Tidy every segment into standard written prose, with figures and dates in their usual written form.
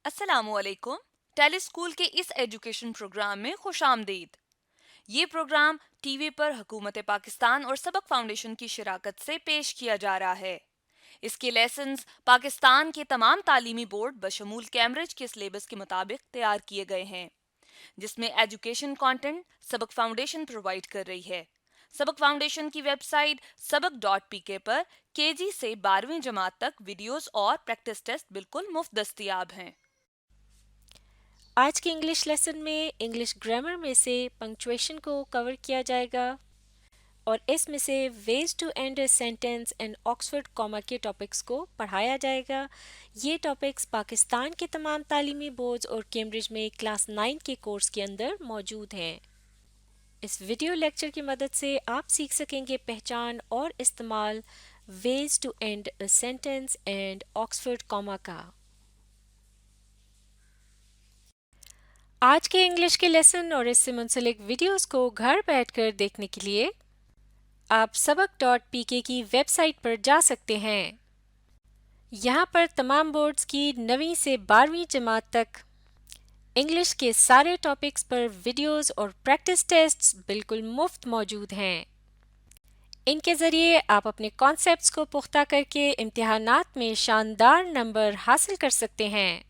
السلام علیکم. ٹیلی اسکول کے اس ایجوکیشن پروگرام میں خوش آمدید. یہ پروگرام ٹی وی پر حکومت پاکستان اور سبق فاؤنڈیشن کی شراکت سے پیش کیا جا رہا ہے. اس کے لیسنز پاکستان کے تمام تعلیمی بورڈ بشمول کیمبرج کے سلیبس کے مطابق تیار کیے گئے ہیں، جس میں ایجوکیشن کانٹینٹ سبق فاؤنڈیشن پرووائڈ کر رہی ہے. سبق فاؤنڈیشن کی ویب سائٹ sabak.pk پر KG سے 12ویں جماعت تک ویڈیوز اور پریکٹس ٹیسٹ بالکل مفت دستیاب ہیں. آج کے انگلش لیسن میں انگلش گرامر میں سے پنکچویشن کو کور کیا جائے گا اور اس میں سے ways to end a sentence and Oxford comma کے ٹاپکس کو پڑھایا جائے گا. یہ ٹاپکس پاکستان کے تمام تعلیمی بورڈز اور کیمبرج میں کلاس 9 کے کورس کے اندر موجود ہیں. اس ویڈیو لیکچر کی مدد سے آپ سیکھ سکیں گے پہچان اور استعمال ways to end a sentence and Oxford comma کا. آج کے انگلش کے لیسن اور اس سے منسلک ویڈیوز کو گھر بیٹھ کر دیکھنے کے لیے آپ sabak.pk کی ویب سائٹ پر جا سکتے ہیں. یہاں پر تمام بورڈز کی 9ویں سے 12ویں جماعت تک انگلش کے سارے ٹاپکس پر ویڈیوز اور پریکٹس ٹیسٹس بالکل مفت موجود ہیں. ان کے ذریعے آپ اپنے کانسیپٹس کو پختہ کر کے امتحانات میں شاندار نمبر حاصل کر سکتے ہیں.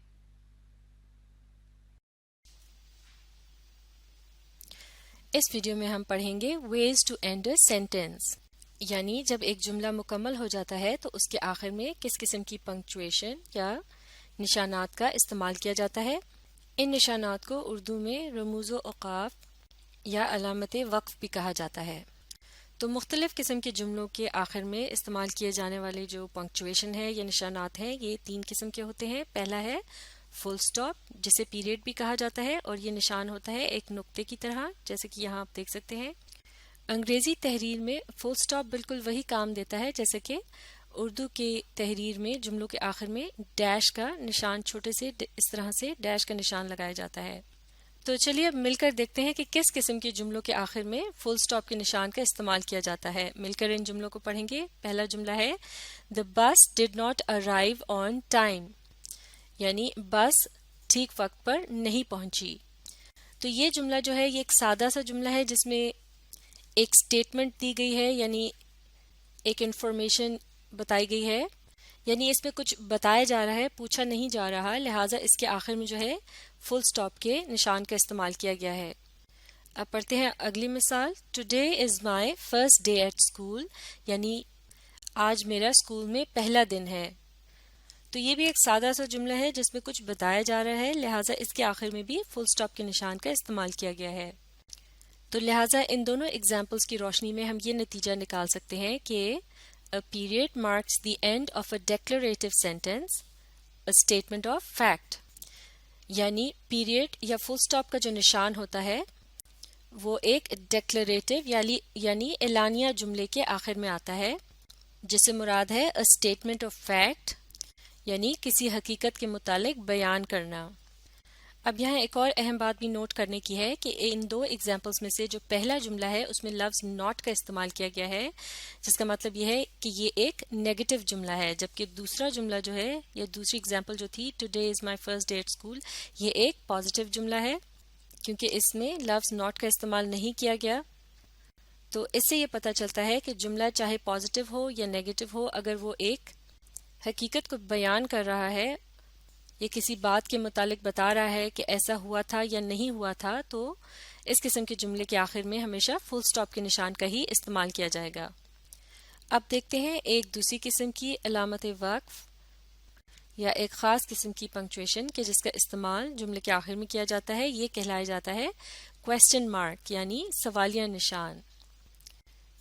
اس ویڈیو میں ہم پڑھیں گے ways to end a sentence, یعنی جب ایک جملہ مکمل ہو جاتا ہے تو اس کے آخر میں کس قسم کی پنکچویشن یا نشانات کا استعمال کیا جاتا ہے. ان نشانات کو اردو میں رموز و اوقاف یا علامت وقف بھی کہا جاتا ہے. تو مختلف قسم کے جملوں کے آخر میں استعمال کیے جانے والے جو پنکچویشن ہے یا نشانات ہیں یہ 3 قسم کے ہوتے ہیں. پہلا ہے فل سٹاپ، جسے پیریڈ بھی کہا جاتا ہے اور یہ نشان ہوتا ہے ایک نقطے کی طرح، جیسے کہ یہاں آپ دیکھ سکتے ہیں. انگریزی تحریر میں فل سٹاپ بالکل وہی کام دیتا ہے جیسے کہ اردو کی تحریر میں جملوں کے آخر میں ڈیش کا نشان، چھوٹے سے اس طرح سے ڈیش کا نشان لگایا جاتا ہے. تو چلیے اب مل کر دیکھتے ہیں کہ کس قسم کے جملوں کے آخر میں فل سٹاپ کے نشان کا استعمال کیا جاتا ہے. مل کر ان جملوں کو پڑھیں گے. پہلا جملہ ہے The bus did not arrive on time، یعنی بس ٹھیک وقت پر نہیں پہنچی. تو یہ جملہ جو ہے یہ ایک سادہ سا جملہ ہے جس میں ایک سٹیٹمنٹ دی گئی ہے، یعنی ایک انفارمیشن بتائی گئی ہے، یعنی اس میں کچھ بتایا جا رہا ہے، پوچھا نہیں جا رہا، لہٰذا اس کے آخر میں جو ہے فل سٹاپ کے نشان کا استعمال کیا گیا ہے. اب پڑھتے ہیں اگلی مثال. Today is my first day at school، یعنی آج میرا اسکول میں پہلا دن ہے. تو یہ بھی ایک سادہ سا جملہ ہے جس میں کچھ بتایا جا رہا ہے، لہٰذا اس کے آخر میں بھی فل سٹاپ کے نشان کا استعمال کیا گیا ہے. تو لہٰذا ان دونوں ایگزامپلس کی روشنی میں ہم یہ نتیجہ نکال سکتے ہیں کہ a period marks the end of a declarative sentence, a statement of fact. یعنی پیریڈ یا فل سٹاپ کا جو نشان ہوتا ہے وہ ایک ڈیکلریٹو یعنی اعلانیہ جملے کے آخر میں آتا ہے، جس سے مراد ہے a statement of fact، یعنی کسی حقیقت کے متعلق بیان کرنا. اب یہاں ایک اور اہم بات بھی نوٹ کرنے کی ہے کہ ان 2 ایگزامپلس میں سے جو پہلا جملہ ہے اس میں لفظ ناٹ کا استعمال کیا گیا ہے، جس کا مطلب یہ ہے کہ یہ ایک نیگیٹو جملہ ہے، جبکہ دوسرا جملہ جو ہے یا دوسری ایگزامپل جو تھی today is my first day at school, یہ ایک پازیٹیو جملہ ہے کیونکہ اس میں لفظ ناٹ کا استعمال نہیں کیا گیا. تو اس سے یہ پتہ چلتا ہے کہ جملہ چاہے پازیٹیو ہو یا نیگیٹو ہو، اگر وہ ایک حقیقت کو بیان کر رہا ہے، یہ کسی بات کے متعلق بتا رہا ہے کہ ایسا ہوا تھا یا نہیں ہوا تھا، تو اس قسم کے جملے کے آخر میں ہمیشہ فل سٹاپ کے نشان کا ہی استعمال کیا جائے گا. اب دیکھتے ہیں ایک دوسری قسم کی علامت وقف یا ایک خاص قسم کی پنکچویشن کہ جس کا استعمال جملے کے آخر میں کیا جاتا ہے. یہ کہلایا جاتا ہے کویسچن مارک، یعنی سوالیہ نشان.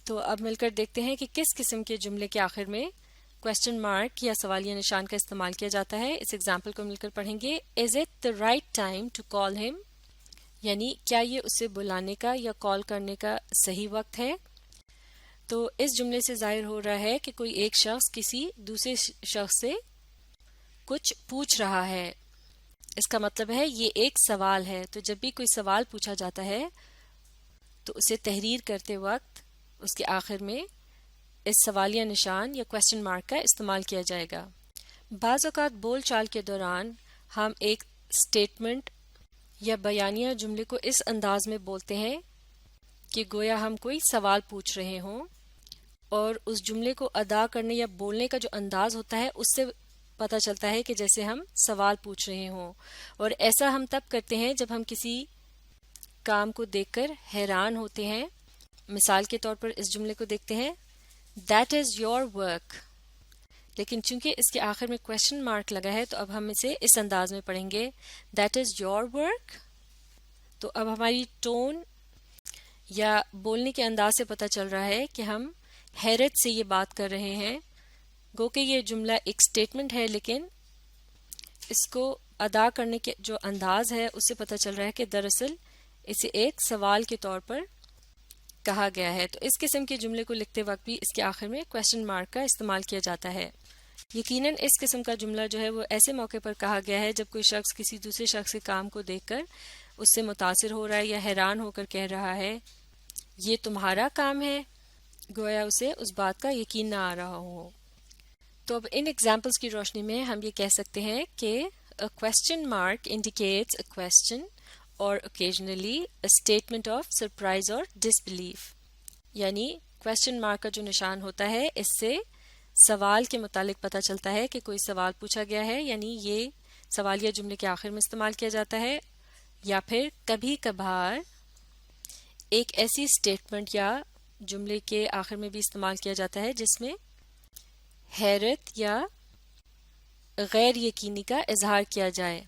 تو اب مل کر دیکھتے ہیں کہ کس قسم کے جملے کے آخر میں کویسچن مارک یا سوالیہ نشان کا استعمال کیا جاتا ہے. اس ایگزامپل کو مل کر پڑھیں گے. Is it the right time to call him, یعنی کیا یہ اسے بلانے کا یا کال کرنے کا صحیح وقت ہے. تو اس جملے سے ظاہر ہو رہا ہے کہ کوئی ایک شخص کسی دوسرے شخص سے کچھ پوچھ رہا ہے. اس کا مطلب ہے یہ ایک سوال ہے. تو جب بھی کوئی سوال پوچھا جاتا ہے تو اسے تحریر کرتے وقت اس کے آخر میں اس سوالیہ نشان یا کویسچن مارک کا استعمال کیا جائے گا. بعض اوقات بول چال کے دوران ہم ایک اسٹیٹمنٹ یا بیانیہ جملے کو اس انداز میں بولتے ہیں کہ گویا ہم کوئی سوال پوچھ رہے ہوں، اور اس جملے کو ادا کرنے یا بولنے کا جو انداز ہوتا ہے اس سے پتہ چلتا ہے کہ جیسے ہم سوال پوچھ رہے ہوں. اور ایسا ہم تب کرتے ہیں جب ہم کسی کام کو دیکھ کر حیران ہوتے ہیں. مثال کے طور پر اس جملے کو دیکھتے ہیں That is your work. لیکن چونکہ اس کے آخر میں کویسچن مارک لگا ہے تو اب ہم اسے اس انداز میں پڑھیں گے That is your work. تو اب ہماری ٹون یا بولنے کے انداز سے پتہ چل رہا ہے کہ ہم حیرت سے یہ بات کر رہے ہیں. گو کہ یہ جملہ ایک سٹیٹمنٹ ہے، لیکن اس کو ادا کرنے کے جو انداز ہے اس سے پتہ چل رہا ہے کہ دراصل اسے ایک سوال کے طور پر کہا گیا ہے. تو اس قسم کے جملے کو لکھتے وقت بھی اس کے آخر میں کویسچن مارک کا استعمال کیا جاتا ہے. یقیناً اس قسم کا جملہ جو ہے وہ ایسے موقع پر کہا گیا ہے جب کوئی شخص کسی دوسرے شخص کے کام کو دیکھ کر اس سے متاثر ہو رہا ہے یا حیران ہو کر کہہ رہا ہے یہ تمہارا کام ہے، گویا اسے اس بات کا یقین نہ آ رہا ہو. تو اب ان ایگزامپلس کی روشنی میں ہم یہ کہہ سکتے ہیں کہ a question mark indicates a question or occasionally a statement of surprise or disbelief. یعنی question mark کا جو نشان ہوتا ہے اس سے سوال کے متعلق پتہ چلتا ہے کہ کوئی سوال پوچھا گیا ہے، یعنی یہ سوال یا جملے کے آخر میں استعمال کیا جاتا ہے، یا پھر کبھی کبھار ایک ایسی اسٹیٹمنٹ یا جملے کے آخر میں بھی استعمال کیا جاتا ہے جس میں حیرت یا غیر یقینی کا اظہار کیا جائے.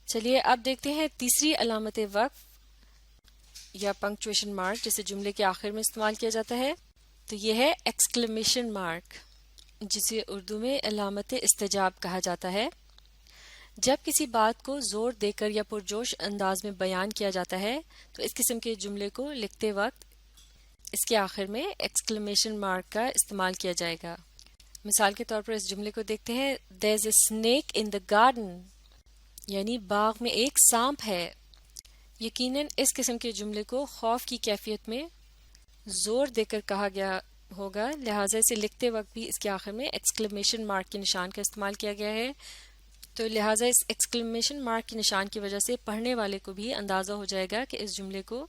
چلیے اب دیکھتے ہیں تیسری علامت وقف یا پنکچویشن مارک جسے جملے کے آخر میں استعمال کیا جاتا ہے. تو یہ ہے ایکسکلیمیشن مارک، جسے اردو میں علامت استجاب کہا جاتا ہے. جب کسی بات کو زور دے کر یا پرجوش انداز میں بیان کیا جاتا ہے تو اس قسم کے جملے کو لکھتے وقت اس کے آخر میں ایکسکلیمیشن مارک کا استعمال کیا جائے گا. مثال کے طور پر اس جملے کو دیکھتے ہیں There's a snake in the garden. یعنی باغ میں ایک سانپ ہے. یقیناً اس قسم کے جملے کو خوف کی کیفیت میں زور دے کر کہا گیا ہوگا، لہٰذا اسے لکھتے وقت بھی اس کے آخر میں ایکسکلیمیشن مارک کے نشان کا استعمال کیا گیا ہے. تو لہٰذا اس ایکسکلیمیشن مارک کے نشان کی وجہ سے پڑھنے والے کو بھی اندازہ ہو جائے گا کہ اس جملے کو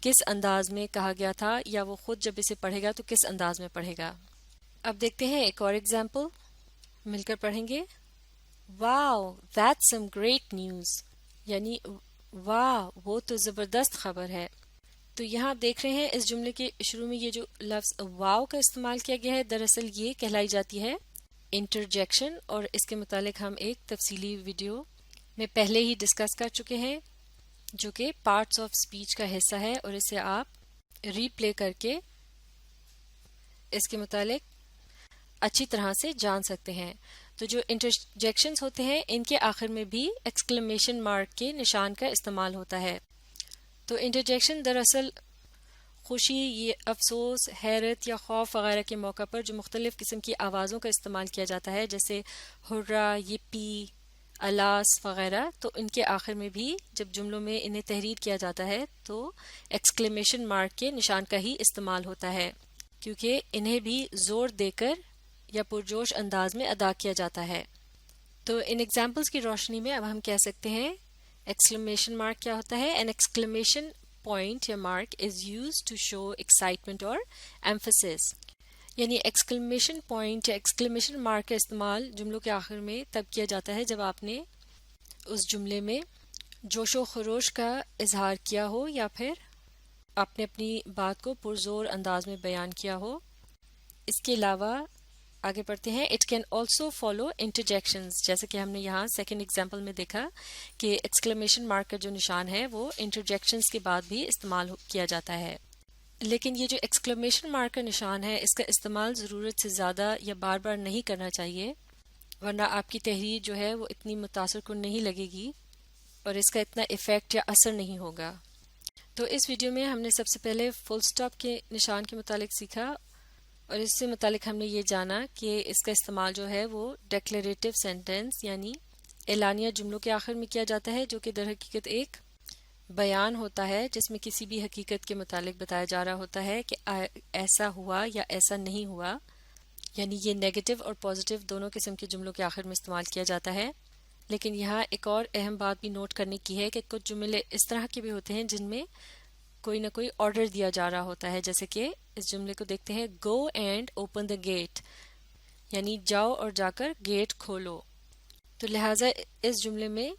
کس انداز میں کہا گیا تھا، یا وہ خود جب اسے پڑھے گا تو کس انداز میں پڑھے گا. اب دیکھتے ہیں ایک اور ایگزامپل، مل کر پڑھیں گے. واو that's some great news. یعنی واہ وہ تو زبردست خبر ہے. تو یہاں آپ دیکھ رہے ہیں اس جملے کے شروع میں یہ جو لفظ واو کا استعمال کیا گیا ہے دراصل یہ کہلائی جاتی ہے انٹرجیکشن، اور اس کے متعلق ہم ایک تفصیلی ویڈیو میں پہلے ہی ڈسکس کر چکے ہیں جو کہ پارٹس آف اسپیچ کا حصہ ہے، اور اسے آپ ری پلے کر کے اس کے متعلق اچھی طرح سے جان سکتے ہیں. تو جو انٹرجیکشنز ہوتے ہیں ان کے آخر میں بھی ایکسکلیمیشن مارک کے نشان کا استعمال ہوتا ہے. تو انٹرجیکشن دراصل خوشی، یہ افسوس، حیرت یا خوف وغیرہ کے موقع پر جو مختلف قسم کی آوازوں کا استعمال کیا جاتا ہے جیسے ہرا، یپی، الاس وغیرہ، تو ان کے آخر میں بھی جب جملوں میں انہیں تحریر کیا جاتا ہے تو ایکسکلیمیشن مارک کے نشان کا ہی استعمال ہوتا ہے، کیونکہ انہیں بھی زور دے کر یا پرجوش انداز میں ادا کیا جاتا ہے. تو ان ایگزامپلس کی روشنی میں اب ہم کہہ سکتے ہیں ایکسکلیمیشن مارک کیا ہوتا ہے. An exclamation point یا mark is used to show excitement or emphasis. یعنی ایکسکلیمیشن پوائنٹ یا ایکسکلیمیشن مارک کا استعمال جملوں کے آخر میں تب کیا جاتا ہے جب آپ نے اس جملے میں جوش و خروش کا اظہار کیا ہو یا پھر آپ نے اپنی بات کو پرزور انداز میں بیان کیا ہو. اس کے علاوہ آگے پڑھتے ہیں اٹ کین آلسو فالو انٹرجیکشنز، جیسے کہ ہم نے یہاں سیکنڈ ایگزامپل میں دیکھا کہ ایکسکلیمیشن مارک کا جو نشان ہے وہ انٹرجیکشنز کے بعد بھی استعمال کیا جاتا ہے. لیکن یہ جو ایکسکلیمیشن مارک کا نشان ہے اس کا استعمال ضرورت سے زیادہ یا بار بار نہیں کرنا چاہیے، ورنہ آپ کی تحریر جو ہے وہ اتنی متاثر کن نہیں لگے گی اور اس کا اتنا ایفیکٹ یا اثر نہیں ہوگا. تو اس ویڈیو میں ہم نے سب سے پہلے فل سٹاپ کے نشان کے متعلق سیکھا، اور اس سے متعلق ہم نے یہ جانا کہ اس کا استعمال جو ہے وہ ڈیکلیریٹو سینٹنس یعنی اعلانیہ جملوں کے آخر میں کیا جاتا ہے، جو کہ در حقیقت ایک بیان ہوتا ہے جس میں کسی بھی حقیقت کے متعلق بتایا جا رہا ہوتا ہے کہ ایسا ہوا یا ایسا نہیں ہوا. یعنی یہ نیگیٹو اور پازیٹیو دونوں قسم کے جملوں کے آخر میں استعمال کیا جاتا ہے. لیکن یہاں ایک اور اہم بات بھی نوٹ کرنے کی ہے کہ کچھ جملے اس طرح کے بھی ہوتے ہیں جن میں کوئی نہ کوئی آرڈر دیا جا رہا ہوتا ہے، جیسے کہ اس جملے کو دیکھتے ہیں، go and open the gate, یعنی جاؤ اور جا کر گیٹ کھولو. تو لہٰذا اس جملے میں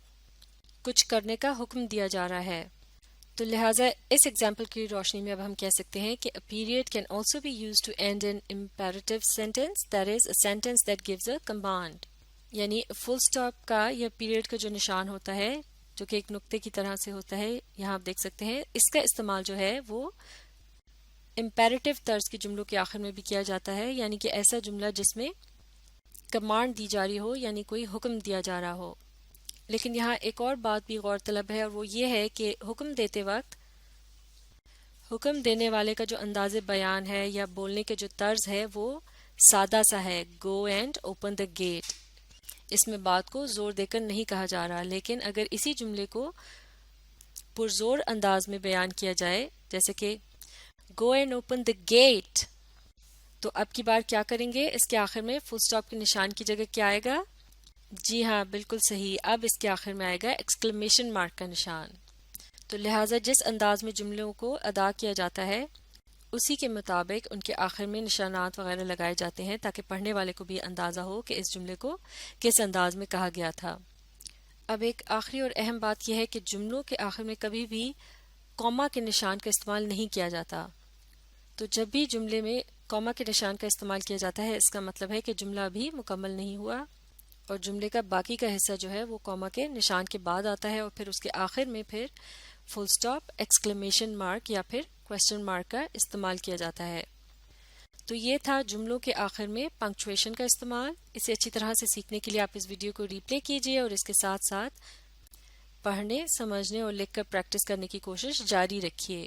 کچھ کرنے کا حکم دیا جا رہا ہے. تو لہٰذا اس ایگزامپل کی روشنی میں اب ہم کہہ سکتے ہیں کہ a period can also be used to end an imperative sentence, that is a sentence that gives a command. یعنی فل سٹاپ کا یا پیریڈ کا جو نشان ہوتا ہے جو کہ ایک نقطے کی طرح سے ہوتا ہے، یہاں آپ دیکھ سکتے ہیں اس کا استعمال جو ہے وہ امپیریٹو طرز کے جملوں کے آخر میں بھی کیا جاتا ہے، یعنی کہ ایسا جملہ جس میں کمانڈ دی جا رہی ہو، یعنی کوئی حکم دیا جا رہا ہو. لیکن یہاں ایک اور بات بھی غور طلب ہے، اور وہ یہ ہے کہ حکم دیتے وقت حکم دینے والے کا جو انداز بیان ہے یا بولنے کے جو طرز ہے وہ سادہ سا ہے، go and open the gate. اس میں بات کو زور دے کر نہیں کہا جا رہا. لیکن اگر اسی جملے کو پرزور انداز میں بیان کیا جائے، جیسے کہ go and open the gate, تو اب کی بار کیا کریں گے؟ اس کے آخر میں فل سٹاپ کے نشان کی جگہ کیا آئے گا؟ جی ہاں، بالکل صحیح، اب اس کے آخر میں آئے گا ایکسکلیمیشن مارک کا نشان. تو لہٰذا جس انداز میں جملوں کو ادا کیا جاتا ہے اسی کے مطابق ان کے آخر میں نشانات وغیرہ لگائے جاتے ہیں تاکہ پڑھنے والے کو بھی اندازہ ہو کہ اس جملے کو کس انداز میں کہا گیا تھا. اب ایک آخری اور اہم بات یہ ہے کہ جملوں کے آخر میں کبھی بھی کوما کے نشان کا استعمال نہیں کیا جاتا. تو جب بھی جملے میں کوما کے نشان کا استعمال کیا جاتا ہے اس کا مطلب ہے کہ جملہ ابھی مکمل نہیں ہوا اور جملے کا باقی کا حصہ جو ہے وہ کوما کے نشان کے بعد آتا ہے، اور پھر اس کے آخر میں پھر فل سٹاپ، ایکسکلیمیشن مارک یا پھر کوسچن مارک کا استعمال کیا جاتا ہے. تو یہ تھا جملوں کے آخر میں پنکچویشن کا استعمال. اسے اچھی طرح سے سیکھنے کے لیے آپ اس ویڈیو کو ریپلے کیجیے اور اس کے ساتھ ساتھ پڑھنے، سمجھنے اور لکھ کر پریکٹس کرنے کی کوشش جاری رکھیے.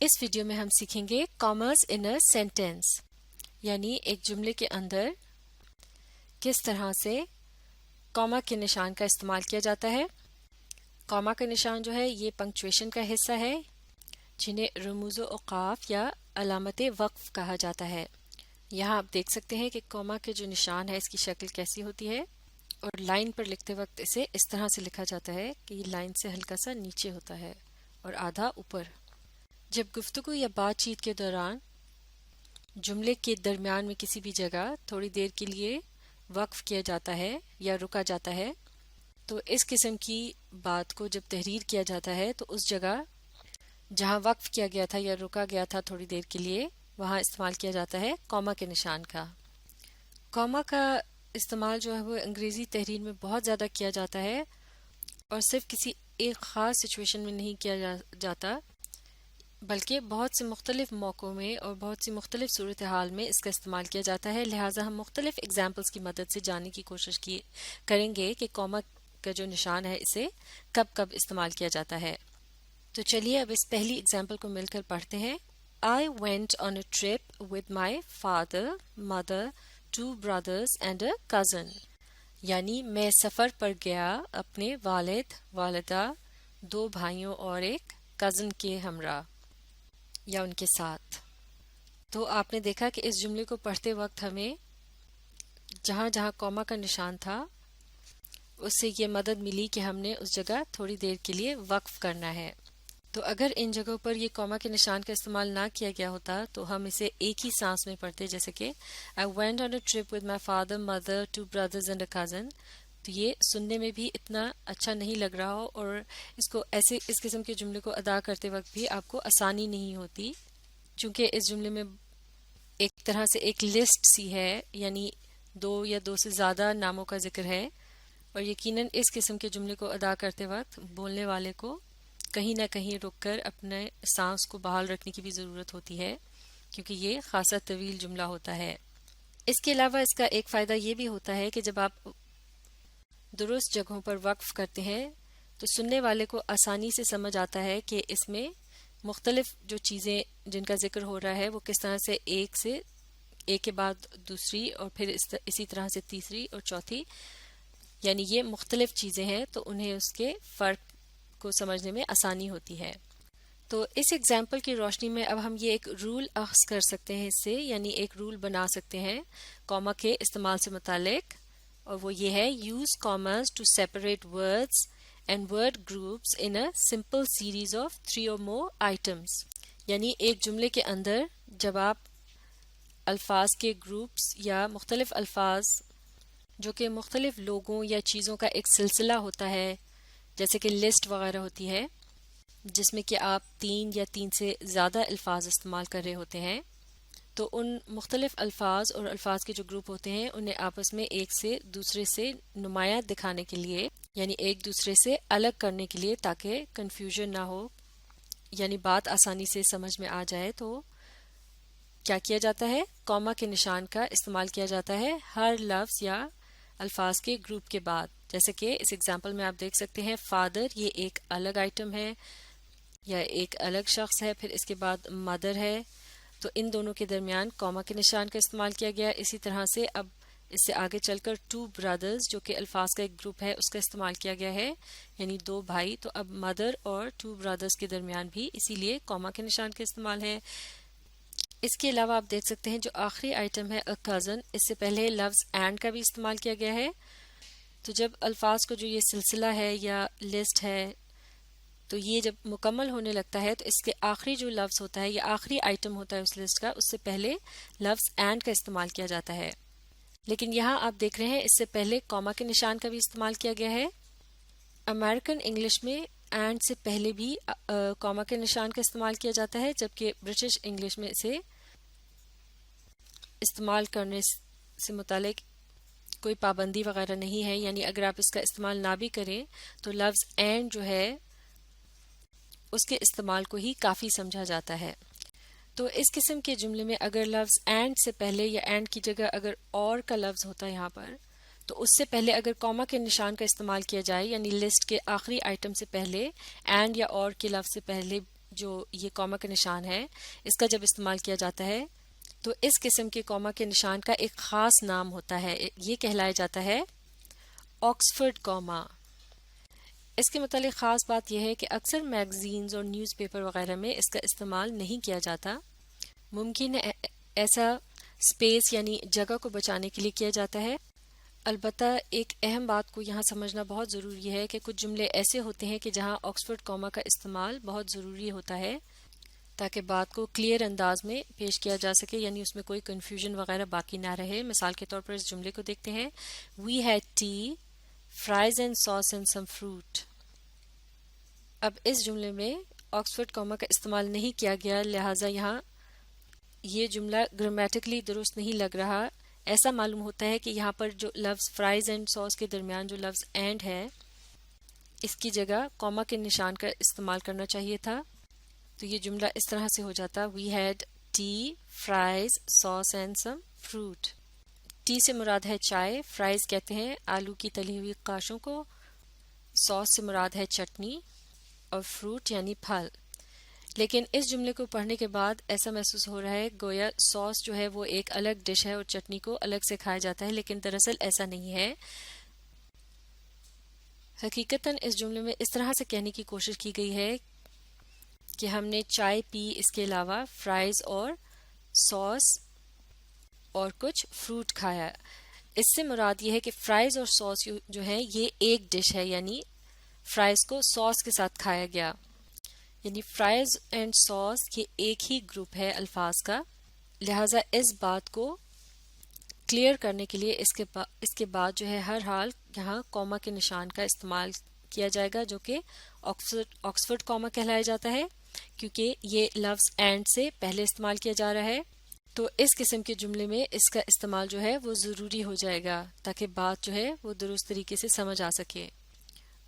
اس ویڈیو میں ہم سیکھیں گے کاماز ان اے سینٹینس، یعنی ایک جملے کے اندر کس طرح سے کوما کے نشان کا استعمال کیا جاتا ہے. کوما کا نشان جو ہے یہ پنکچویشن کا حصہ ہے جنہیں رموز و اوقاف یا علامت وقف کہا جاتا ہے. یہاں آپ دیکھ سکتے ہیں کہ کوما کے جو نشان ہے اس کی شکل کیسی ہوتی ہے، اور لائن پر لکھتے وقت اسے اس طرح سے لکھا جاتا ہے کہ یہ لائن سے ہلکا سا نیچے ہوتا ہے اور آدھا اوپر. جب گفتگو یا بات چیت کے دوران جملے کے درمیان میں کسی بھی جگہ تھوڑی دیر کے لیے وقف کیا جاتا ہے یا رکا جاتا ہے تو اس قسم کی بات کو جب تحریر کیا جاتا ہے تو اس جگہ جہاں وقف کیا گیا تھا یا رکا گیا تھا تھوڑی دیر کے لیے وہاں استعمال کیا جاتا ہے کوما کے نشان کا. کوما کا استعمال جو ہے وہ انگریزی تحریر میں بہت زیادہ کیا جاتا ہے اور صرف کسی ایک خاص سچویشن میں نہیں کیا جاتا بلکہ بہت سے مختلف موقعوں میں اور بہت سی مختلف صورتحال میں اس کا استعمال کیا جاتا ہے. لہٰذا ہم مختلف اگزامپلس کی مدد سے جاننے کی کوشش کریں گے کہ کوما کا جو نشان ہے اسے کب کب استعمال کیا جاتا ہے. تو چلیے اب اس پہلی اگزامپل کو مل کر پڑھتے ہیں. I went on a trip with my father, mother, 2 brothers and a cousin. یعنی میں سفر پر گیا اپنے والد، والدہ، 2 بھائیوں اور ایک کزن کے ہمراہ یا ان کے ساتھ. تو آپ نے دیکھا کہ اس جملے کو پڑھتے وقت ہمیں جہاں جہاں کوما کا نشان تھا اس سے یہ مدد ملی کہ ہم نے اس جگہ تھوڑی دیر کے لیے وقف کرنا ہے. تو اگر ان جگہوں پر یہ کوما کے نشان کا استعمال نہ کیا گیا ہوتا تو ہم اسے ایک ہی سانس میں پڑھتے، جیسے کہ I went on a trip with my father, mother, 2 brothers and a cousin. تو یہ سننے میں بھی اتنا اچھا نہیں لگ رہا ہو اور اس قسم کے جملے کو ادا کرتے وقت بھی آپ کو آسانی نہیں ہوتی، چونکہ اس جملے میں ایک طرح سے ایک لسٹ سی ہے، یعنی 2 یا 2 سے زیادہ ناموں کا ذکر ہے، اور یقیناً اس قسم کے جملے کو ادا کرتے وقت بولنے والے کو کہیں نہ کہیں رک کر اپنے سانس کو بحال رکھنے کی بھی ضرورت ہوتی ہے کیونکہ یہ خاصا طویل جملہ ہوتا ہے. اس کے علاوہ اس کا ایک فائدہ یہ بھی ہوتا ہے کہ جب آپ درست جگہوں پر وقف کرتے ہیں تو سننے والے کو آسانی سے سمجھ آتا ہے کہ اس میں مختلف جو چیزیں جن کا ذکر ہو رہا ہے وہ کس طرح سے ایک کے بعد دوسری اور پھر اسی طرح سے تیسری اور چوتھی، یعنی یہ مختلف چیزیں ہیں تو انہیں اس کے فرق کو سمجھنے میں آسانی ہوتی ہے. تو اس ایگزامپل کی روشنی میں اب ہم یہ ایک رول اخذ کر سکتے ہیں اس سے، یعنی ایک رول بنا سکتے ہیں کاما کے استعمال سے متعلق، اور وہ یہ ہے use commas to separate words and word groups in a simple series of 3 or more items. یعنی ایک جملے کے اندر جب آپ الفاظ کے گروپس یا مختلف الفاظ جو کہ مختلف لوگوں یا چیزوں کا ایک سلسلہ ہوتا ہے، جیسے کہ لسٹ وغیرہ ہوتی ہے جس میں کہ آپ 3 یا 3 سے زیادہ الفاظ استعمال کر رہے ہوتے ہیں، تو ان مختلف الفاظ اور الفاظ کے جو گروپ ہوتے ہیں انہیں آپس میں ایک سے دوسرے سے نمایاں دکھانے کے لیے، یعنی ایک دوسرے سے الگ کرنے کے لیے تاکہ کنفیوژن نہ ہو، یعنی بات آسانی سے سمجھ میں آ جائے، تو کیا کیا جاتا ہے؟ کاما کے نشان کا استعمال کیا جاتا ہے ہر لفظ یا الفاظ کے گروپ کے بعد. جیسے کہ اس ایگزامپل میں آپ دیکھ سکتے ہیں فادر، یہ ایک الگ آئٹم ہے یا ایک الگ شخص ہے، پھر اس کے بعد مدر ہے، تو ان دونوں کے درمیان کاما کے نشان کا استعمال کیا گیا. اسی طرح سے اب اس سے آگے چل کر 2 برادرز جو کہ الفاظ کا ایک گروپ ہے اس کا استعمال کیا گیا ہے، یعنی 2 بھائی، تو اب مدر اور 2 برادرز کے درمیان بھی اسی لیے کاما کے نشان کا استعمال ہے. اس کے علاوہ آپ دیکھ سکتے ہیں جو آخری آئٹم ہے a cousin، اس سے پہلے لفظ اینڈ کا بھی استعمال کیا گیا ہے. تو جب الفاظ کو جو یہ سلسلہ ہے یا لسٹ ہے تو یہ جب مکمل ہونے لگتا ہے تو اس کے آخری جو لفظ ہوتا ہے یا آخری آئٹم ہوتا ہے اس لسٹ کا، اس سے پہلے لفظ اینڈ کا استعمال کیا جاتا ہے. لیکن یہاں آپ دیکھ رہے ہیں اس سے پہلے کاما کے نشان کا بھی استعمال کیا گیا ہے. امریکن انگلش میں اینڈ سے پہلے بھی کاما کے نشان کا استعمال کیا جاتا ہے، جبکہ برٹش انگلش میں اسے استعمال کرنے سے متعلق کوئی پابندی وغیرہ نہیں ہے، یعنی اگر آپ اس کا استعمال نہ بھی کریں تو لفظ اینڈ جو ہے اس کے استعمال کو ہی کافی سمجھا جاتا ہے. تو اس قسم کے جملے میں اگر لفظ اینڈ سے پہلے یا اینڈ کی جگہ اگر اور کا لفظ ہوتا ہے یہاں پر، تو اس سے پہلے اگر کاما کے نشان کا استعمال کیا جائے، یعنی لسٹ کے آخری آئٹم سے پہلے اینڈ یا اور کے لفظ سے پہلے جو یہ کاما کا نشان ہے اس کا جب استعمال کیا جاتا ہے تو اس قسم کے کاما کے نشان کا ایک خاص نام ہوتا ہے، یہ کہلایا جاتا ہے آکسفورڈ کاما. اس کے متعلق خاص بات یہ ہے کہ اکثر میگزینز اور نیوز پیپر وغیرہ میں اس کا استعمال نہیں کیا جاتا. ممکن ہے ایسا اسپیس یعنی جگہ کو بچانے کے لیے کیا جاتا ہے. البتہ ایک اہم بات کو یہاں سمجھنا بہت ضروری ہے کہ کچھ جملے ایسے ہوتے ہیں کہ جہاں آکسفورڈ کاما کا استعمال بہت ضروری ہوتا ہے تاکہ بات کو کلیئر انداز میں پیش کیا جا سکے، یعنی اس میں کوئی کنفیوژن وغیرہ باقی نہ رہے. مثال کے طور پر اس جملے کو دیکھتے ہیں، we had tea fries and sauce and some fruit. اب اس جملے میں آکسفورڈ کاما کا استعمال نہیں کیا گیا، لہٰذا یہاں یہ جملہ گرامیٹیکلی درست نہیں لگ رہا. ایسا معلوم ہوتا ہے کہ یہاں پر جو لفظ فرائز اینڈ ساس کے درمیان جو لفظ اینڈ ہے اس کی جگہ کاما کے نشان کا استعمال کرنا چاہیے تھا. تو یہ جملہ اس طرح سے ہو جاتا، وی ہیڈ ٹی فرائز ساس اینڈ سم فروٹ. ٹی سے مراد ہے چائے، فرائز کہتے ہیں آلو کی تلی ہوئی قاشوں کو، ساس سے مراد ہے چٹنی، اور فروٹ یعنی پھل. لیکن اس جملے کو پڑھنے کے بعد ایسا محسوس ہو رہا ہے گویا ساس جو ہے وہ ایک الگ ڈش ہے اور چٹنی کو الگ سے کھایا جاتا ہے، لیکن دراصل ایسا نہیں ہے. حقیقتاً اس جملے میں اس طرح سے کہنے کی کوشش کی گئی ہے کہ ہم نے چائے پی، اس کے علاوہ فرائز اور ساس اور کچھ فروٹ کھایا. اس سے مراد یہ ہے کہ فرائز اور ساس جو ہے یہ ایک ڈش ہے، یعنی فرائز کو ساس کے ساتھ کھایا گیا، یعنی فرائز اینڈ ساس یہ ایک ہی گروپ ہے الفاظ کا. لہٰذا اس بات کو کلیئر کرنے کے لیے اس کے بعد جو ہے ہر حال یہاں کاما کے نشان کا استعمال کیا جائے گا، جو کہ آکسفورڈ کاما کہلایا جاتا ہے، کیونکہ یہ لفظ اینڈ سے پہلے استعمال کیا جا رہا ہے. تو اس قسم کے جملے میں اس کا استعمال جو ہے وہ ضروری ہو جائے گا تاکہ بات جو ہے وہ درست طریقے سے سمجھ آ سکے.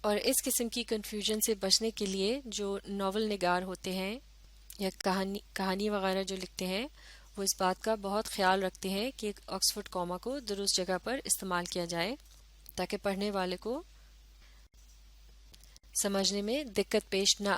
اور اس قسم کی کنفیوژن سے بچنے کے لیے جو ناول نگار ہوتے ہیں یا کہانی وغیرہ جو لکھتے ہیں وہ اس بات کا بہت خیال رکھتے ہیں کہ آکسفورڈ کاما کو درست جگہ پر استعمال کیا جائے تاکہ پڑھنے والے کو سمجھنے میں دقت پیش نہ